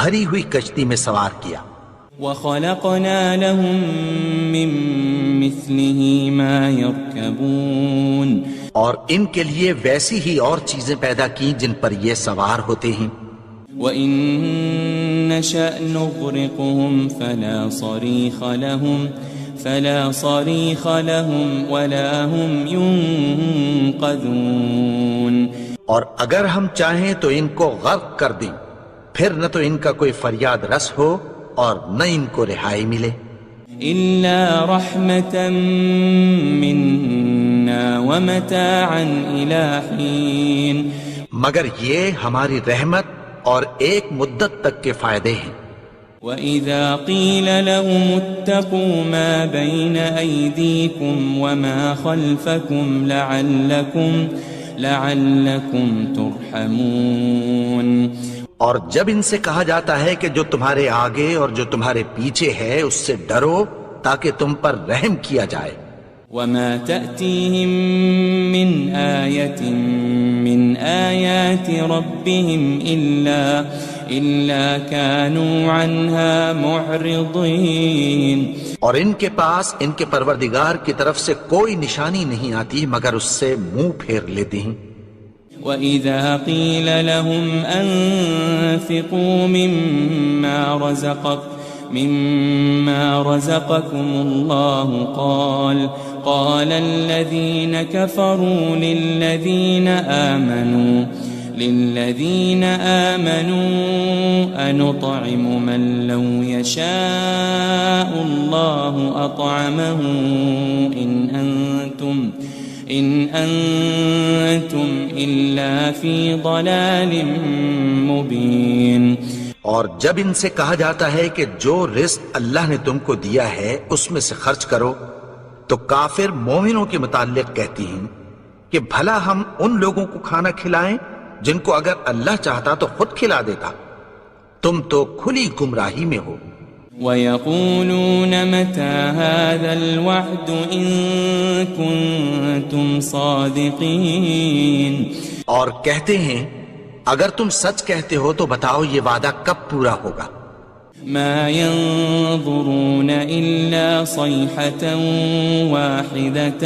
بھری ہوئی کشتی میں سوار کیا. وخلقنا لهم من مثله ما يركبون. اور ان کے لیے ویسی ہی اور چیزیں پیدا کی جن پر یہ سوار ہوتے ہیں. وَإِن نَّشَأْ نُغْرِقْهُمْ فَلَا صَرِيخَ لَهُمْ وَلَا هُمْ يُنقَذُونَ. اور اگر ہم چاہیں تو ان کو غرق کر دیں، پھر نہ تو ان کا کوئی فریاد رس ہو اور نہ ان کو رہائی ملے. إِلَّا رَحْمَةً مِّنَّا وَمَتَاعًا إِلَى حِينٍ. مگر یہ ہماری رحمت اور ایک مدت تک کے فائدے ہیں. وَإِذَا قِيلَ لَهُمُ اتَّقُوا مَا بَيْنَ أَيْدِيكُمْ وَمَا خَلْفَكُمْ لَعَلَّكُمْ تُرْحَمُونَ. اور جب ان سے کہا جاتا ہے کہ جو تمہارے آگے اور جو تمہارے پیچھے ہے اس سے ڈرو تاکہ تم پر رحم کیا جائے. وَمَا تَأْتِيهِم مِّنْ آيَةٍ مِّنْ آيَاتِ رَبِّهِمْ إِلَّا كَانُوا عَنْهَا مُعْرِضِينَ. اور ان کے پاس ان کے پروردگار کی طرف سے کوئی نشانی نہیں آتی مگر اس سے منہ پھیر لیتے ہیں. وَإِذَا قِيلَ لَهُمْ أَنفِقُوا مِمَّا رَزَقَكُمُ اللَّهُ قَالَ الَّذِينَ كَفَرُوا لِلَّذِينَ آمَنُوا أَنُطْعِمُ مَن لَّوْ يَشَاءُ اللَّهُ أَطْعَمَهُ إِنْ أَنْتُمْ إِلَّا فِي ضَلَالٍ مُبِينٍ۔ اور جب ان سے کہا جاتا ہے کہ جو رزق اللہ نے تم کو دیا ہے اس میں سے خرچ کرو، تو کافر مومنوں کے متعلق کہتی ہیں کہ بھلا ہم ان لوگوں کو کھانا کھلائیں جن کو اگر اللہ چاہتا تو خود کھلا دیتا، تم تو کھلی گمراہی میں ہو۔ وَيَقُولُونَ مَتَى هَذَا الْوَعْدُ إِن كُنتُمْ صَادِقِينَ، اور کہتے ہیں اگر تم سچ کہتے ہو تو بتاؤ یہ وعدہ کب پورا ہوگا۔ مَا يَنظُرُونَ إِلَّا صَيْحَةً وَاحِدَةً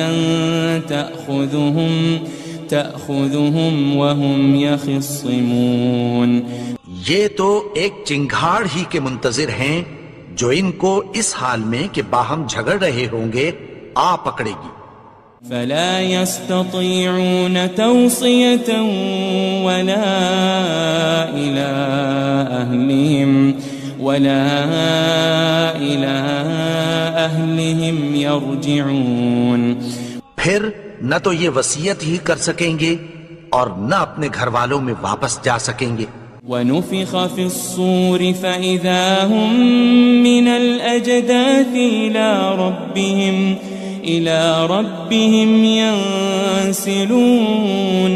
تَأْخُذُهُمْ وَهُمْ يَخِصِّمُونَ، یہ تو ایک چنگھاڑ ہی کے منتظر ہیں جو ان کو اس حال میں کہ باہم جھگڑ رہے ہوں گے آ پکڑے گی۔ فَلَا يَسْتَطِيعُونَ تَوْصِيَةً وَلَا إِلَىٰ أَهْلِهِمْ يَرْجِعُونَ، پھر نہ تو یہ وصیت ہی کر سکیں گے اور نہ اپنے گھر والوں میں واپس جا سکیں گے۔ وَنُفِخَ فِي الصُّورِ فَإِذَا هُم مِّنَ الْأَجْدَاثِ إِلَىٰ رَبِّهِمْ يَنسِلُونَ،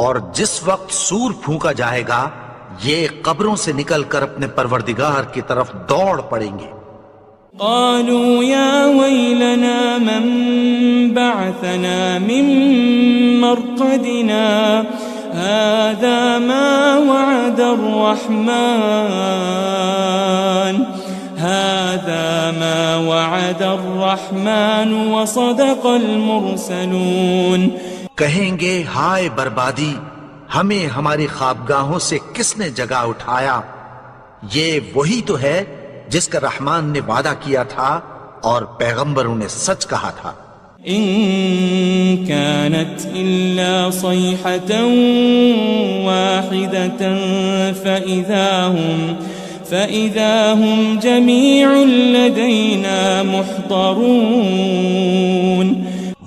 اور جس وقت سور پھونکا جائے گا یہ قبروں سے نکل کر اپنے پروردگار کی طرف دوڑ پڑیں گے۔ قالوا يا ويلنا من بعثنا من مرقدنا هذا ما وعد الرحمن وصدق المرسلون، کہیں گے ہائے بربادی، ہمیں ہماری خوابگاہوں سے کس نے جگا اٹھایا، یہ وہی تو ہے جس کا رحمان نے وعدہ کیا تھا اور پیغمبروں نے سچ کہا تھا۔ إن كانت إلا صيحة واحدة فإذا هم جميع لدينا محضرون،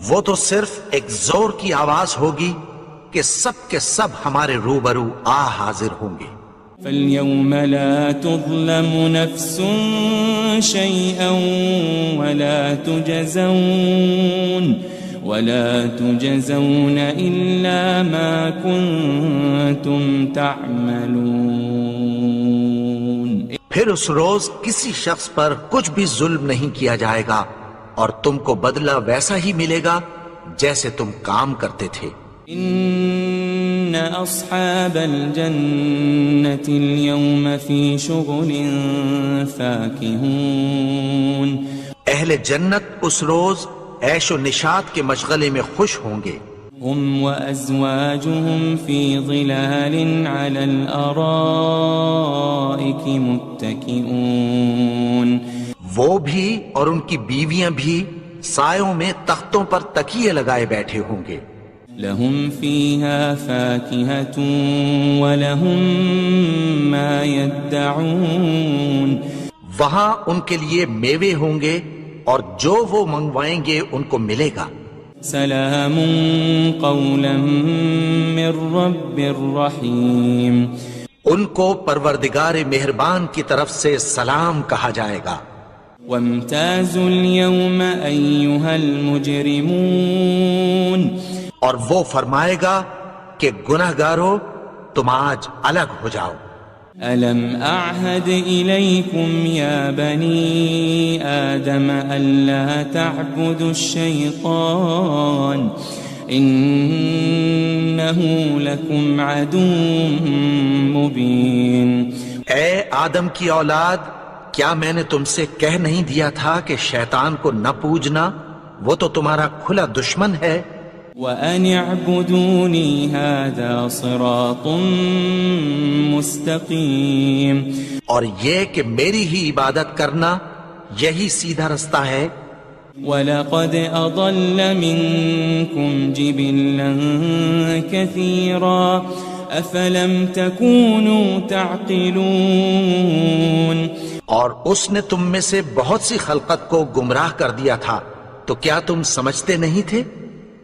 وہ تو صرف ایک زور کی آواز ہوگی کہ سب کے سب ہمارے روبرو آ حاضر ہوں گے۔ فَالْيَوْمَ لَا تُظْلَمُ نَفْسٌ شَيْئًا وَلَا تُجَزَوْنَ إِلَّا مَا كُنتُمْ تَعْمَلُونَ، پھر اس روز کسی شخص پر کچھ بھی ظلم نہیں کیا جائے گا اور تم کو بدلہ ویسا ہی ملے گا جیسے تم کام کرتے تھے۔ إن أصحاب الجنة اليوم في شغل فاكهون، اہل جنت اس روز عیش و نشاط کے مشغلے میں خوش ہوں گے۔ هم وأزواجهم في ظلال على الأرائك متكئون، وہ بھی اور ان کی بیویاں بھی سایوں میں تختوں پر تکیے لگائے بیٹھے ہوں گے۔ لهم فيها فاكهة ولهم ما يدعون، وہاں ان کے لیے میوے ہوں گے اور جو وہ منگوائیں گے ان کو ملے گا۔ سلام قولا من رب رحیم، ان کو پروردگار مہربان کی طرف سے سلام کہا جائے گا۔ وامتازوا اليوم أيها المجرمون، اور وہ فرمائے گا کہ گنہگارو تم آج الگ ہو جاؤ۔ ألم أعهد إليكم يا بني آدم ألا تعبدوا الشيطان إنه لكم عدو مبين، اے آدم کی اولاد، کیا میں نے تم سے کہہ نہیں دیا تھا کہ شیطان کو نہ پوجنا، وہ تو تمہارا کھلا دشمن ہے۔ وَأَنِ اعْبُدُونِي هَذَا صِرَاطٌ مُسْتَقِيم، اور یہ کہ میری ہی عبادت کرنا یہی سیدھا رستہ ہے۔ وَلَقَدْ أَضَلَّ مِنكُمْ جِبِلًّا كَثِيرًا أَفَلَمْ تَكُونُوا تَعْقِلُونَ، اور اس نے تم میں سے بہت سی خلقت کو گمراہ کر دیا تھا، تو کیا تم سمجھتے نہیں تھے؟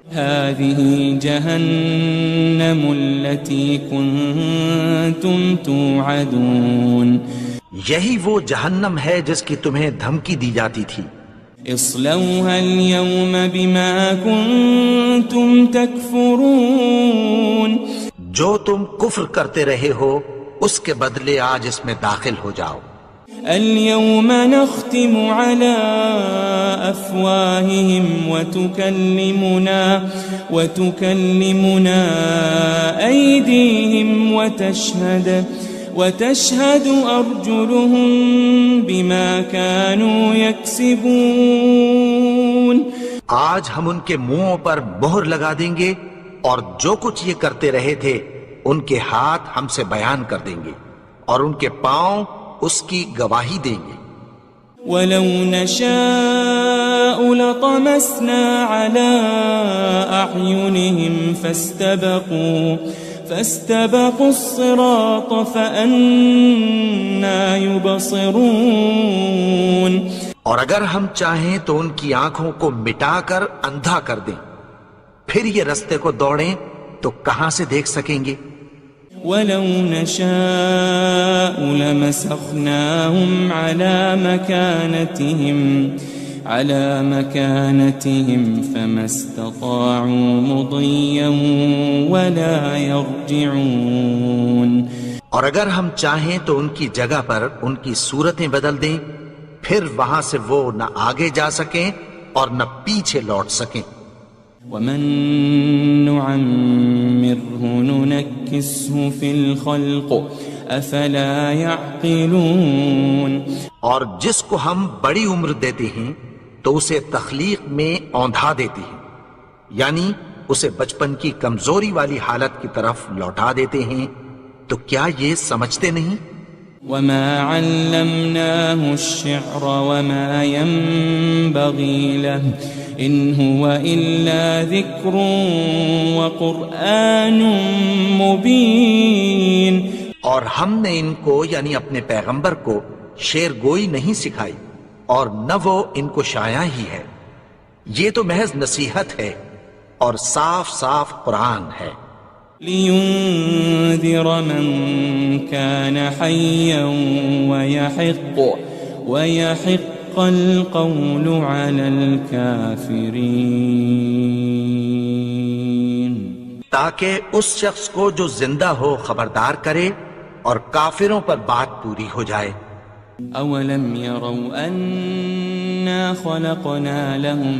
هذه جهنم التي كنتم توعدون، یہی وہ جہنم ہے جس کی تمہیں دھمکی دی جاتی تھی۔ اصلوها اليوم بما كنتم تكفرون، جو تم کفر کرتے رہے ہو اس کے بدلے آج اس میں داخل ہو جاؤ۔ اليوم نختم على أفواههم وتكلمنا أيديهم وتشهد أرجلهم بما كانوا يكسبون، آج ہم ان کے منہوں پر مہر لگا دیں گے اور جو کچھ یہ کرتے رہے تھے ان کے ہاتھ ہم سے بیان کر دیں گے اور ان کے پاؤں اس کی گواہی دیں گے۔ وَلَوْ نَشَاءُ لَطَمَسْنَا عَلَىٰ أَعْيُنِهِمْ فَاسْتَبَقُوا الصِّرَاطَ فَأَنَّىٰ يُبْصِرُونَ، اور اگر ہم چاہیں تو ان کی آنکھوں کو مٹا کر اندھا کر دیں، پھر یہ رستے کو دوڑیں تو کہاں سے دیکھ سکیں گے؟ وَلَوْ نَشَاءُ لَمَسَخْنَاهُمْ عَلَى مَكَانَتِهِمْ فَمَا اسْتَطَاعُوا مُضِيًّا وَلَا يَرْجِعُونَ، اور اگر ہم چاہیں تو ان کی جگہ پر ان کی صورتیں بدل دیں، پھر وہاں سے وہ نہ آگے جا سکیں اور نہ پیچھے لوٹ سکیں۔ وَمَن نُعَمِّرْهُ نُنَكِّسْهُ فِي الْخَلْقِ أَفَلَا يَعْقِلُونَ، اور جس کو ہم بڑی عمر دیتے ہیں تو اسے تخلیق میں اوندھا دیتے ہیں، یعنی اسے بچپن کی کمزوری والی حالت کی طرف لوٹا دیتے ہیں، تو کیا یہ سمجھتے نہیں؟ وَمَا عَلَّمْنَاهُ الشِّعْرَ وَمَا يَنبَغِي لَهُ إِنْ هُوَ إِلَّا ذِكْرٌ وَقُرْآنٌ مُبِينٌ، اور ہم نے ان کو یعنی اپنے پیغمبر کو شعر گوئی نہیں سکھائی اور نہ وہ ان کو شایع ہی ہے، یہ تو محض نصیحت ہے اور صاف صاف قرآن ہے۔ لِيُنذِرَ مَن كَانَ حَيًّا وَيَحِقَّ الْقَوْلُ عَلَى الْكَافِرِينَ، تاکہ اس شخص کو جو زندہ ہو خبردار کرے اور کافروں پر بات پوری ہو جائے۔ أَوَلَمْ يَرَوْا أَنَّا خَلَقْنَا لَهُم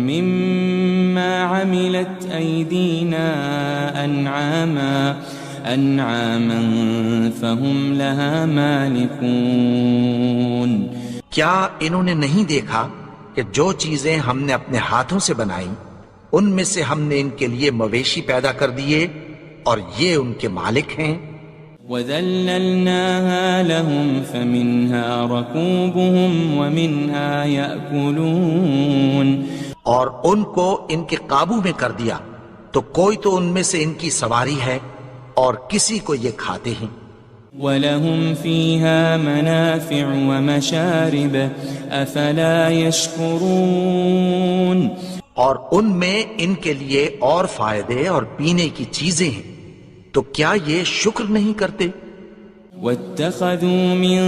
مِّمَّا عَمِلَتْ أَيْدِينَا أَنْعَامًا فَهُمْ لَهَا مَالِكُونَ، کیا انہوں نے نہیں دیکھا کہ جو چیزیں ہم نے اپنے ہاتھوں سے بنائیں ان میں سے ہم نے ان کے لیے مویشی پیدا کر دیے اور یہ ان کے مالک ہیں۔ وَذَلَّلْنَاهَا لَهُمْ فَمِنْهَا رَكُوبُهُمْ وَمِنْهَا يَأْكُلُونَ، اور ان کو ان کے قابو میں کر دیا تو کوئی تو ان میں سے ان کی سواری ہے اور کسی کو یہ کھاتے ہیں۔ وَلَهُمْ فِيهَا مَنَافِعُ وَمَشَارِبُ أَفَلَا يَشْكُرُونَ، اور ان میں ان کے لیے اور فائدے اور پینے کی چیزیں ہیں، تو کیا یہ شکر نہیں کرتے؟ وَاتَّخَذُوا مِن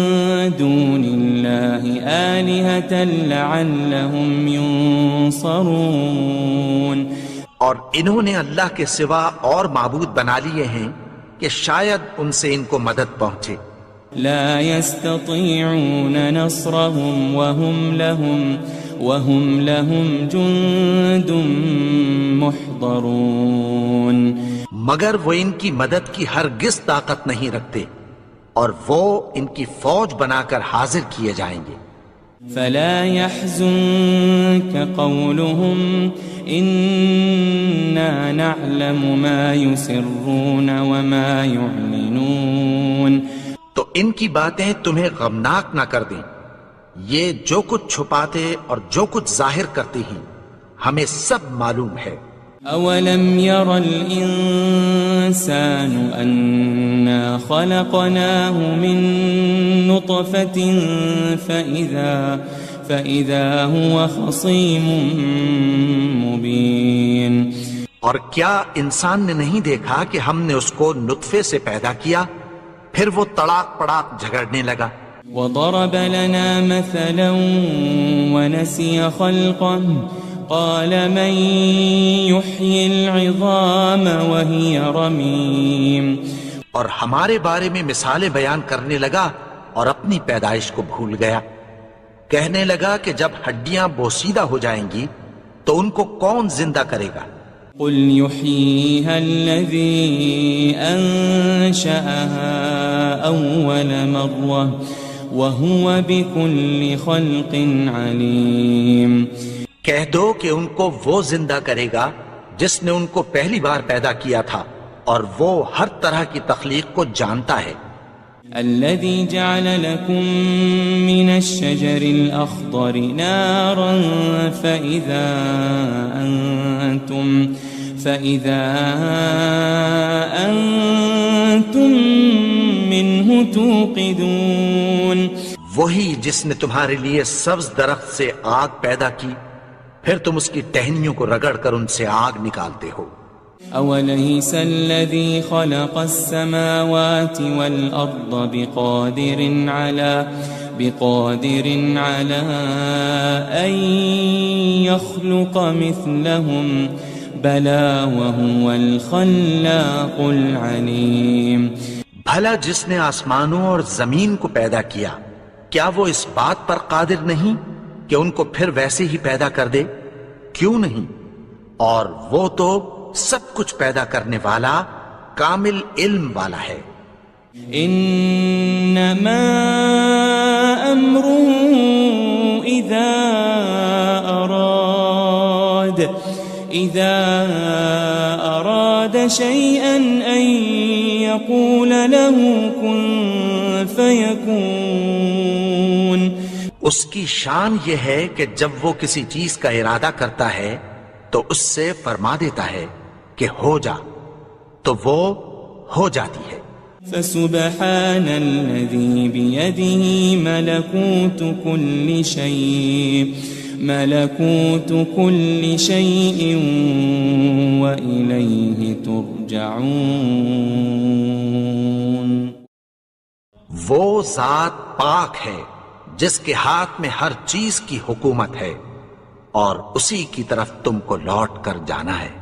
دُونِ اللَّهِ آلِهَةً لَعَلَّهُمْ يُنصَرُونَ، اور انہوں نے اللہ کے سوا اور معبود بنا لیے ہیں کہ شاید ان سے ان کو مدد پہنچے۔ لا يستطيعون نصرهم وهم لهم جند محضرون، مگر وہ ان کی مدد کی ہرگز طاقت نہیں رکھتے اور وہ ان کی فوج بنا کر حاضر کیے جائیں گے۔ فلا يحزنك قولهم إنا نعلم ما يسرون وما يعلنون. تو ان کی باتیں تمہیں غمناک نہ کر دیں. یہ جو کچھ چھپاتے اور جو کچھ ظاہر کرتے ہیں ہمیں سب معلوم ہے. أولم ير الإنسان أنا خلقناه من نطفة فإذا هو خصيم مبين. اور کیا انسان نے نہیں دیکھا کہ ہم نے اس کو نطفے سے پیدا کیا پھر وہ تڑاک پڑاک جھگڑنے لگا. وضرب لنا مثلا ونسي خلقه قال من يحيي العظام وهي رميم. اور ہمارے بارے میں مثالیں بیان کرنے لگا اور اپنی پیدائش کو بھول گیا. کہنے لگا کہ جب ہڈیاں بوسیدہ ہو جائیں گی تو ان کو کون زندہ کرے گا؟ قل يحييها الذي أنشأها أول مرة وهو بكل خلق عليم. کہہ دو کہ ان کو وہ زندہ کرے گا جس نے ان کو پہلی بار پیدا کیا تھا اور وہ ہر طرح کی تخلیق کو جانتا ہے. الذي جعل لكم من الشجر الأخضر نارا فإذا أنتم منه توقدون. وہی جس نے تمہارے لیے سبز درخت سے آگ پیدا کی پھر تم اس کی ٹہنیوں کو رگڑ کر ان سے آگ نکالتے ہو. أوليس الذي خلق السماوات والأرض بقادر على أن يخلق مثلهم بلى وهو الخلاق العليم. بھلا جس نے آسمانوں اور زمین کو پیدا کیا کیا وہ اس بات پر قادر نہیں کہ ان کو پھر ویسے ہی پیدا کر دے؟ کیوں نہیں؟ اور وہ تو سب کچھ پیدا کرنے والا کامل علم والا ہے. انما امره اذا اراد شيئا ان يقول له كن فيكون. اس کی شان یہ ہے کہ جب وہ کسی چیز کا ارادہ کرتا ہے تو اس سے فرما دیتا ہے کہ ہو جا تو وہ ہو جاتی ہے. فسبحان الذي بيده ملكوت كل شيء وإليه ترجعون. وہ ذات پاک ہے جس کے ہاتھ میں ہر چیز کی حکومت ہے اور اسی کی طرف تم کو لوٹ کر جانا ہے.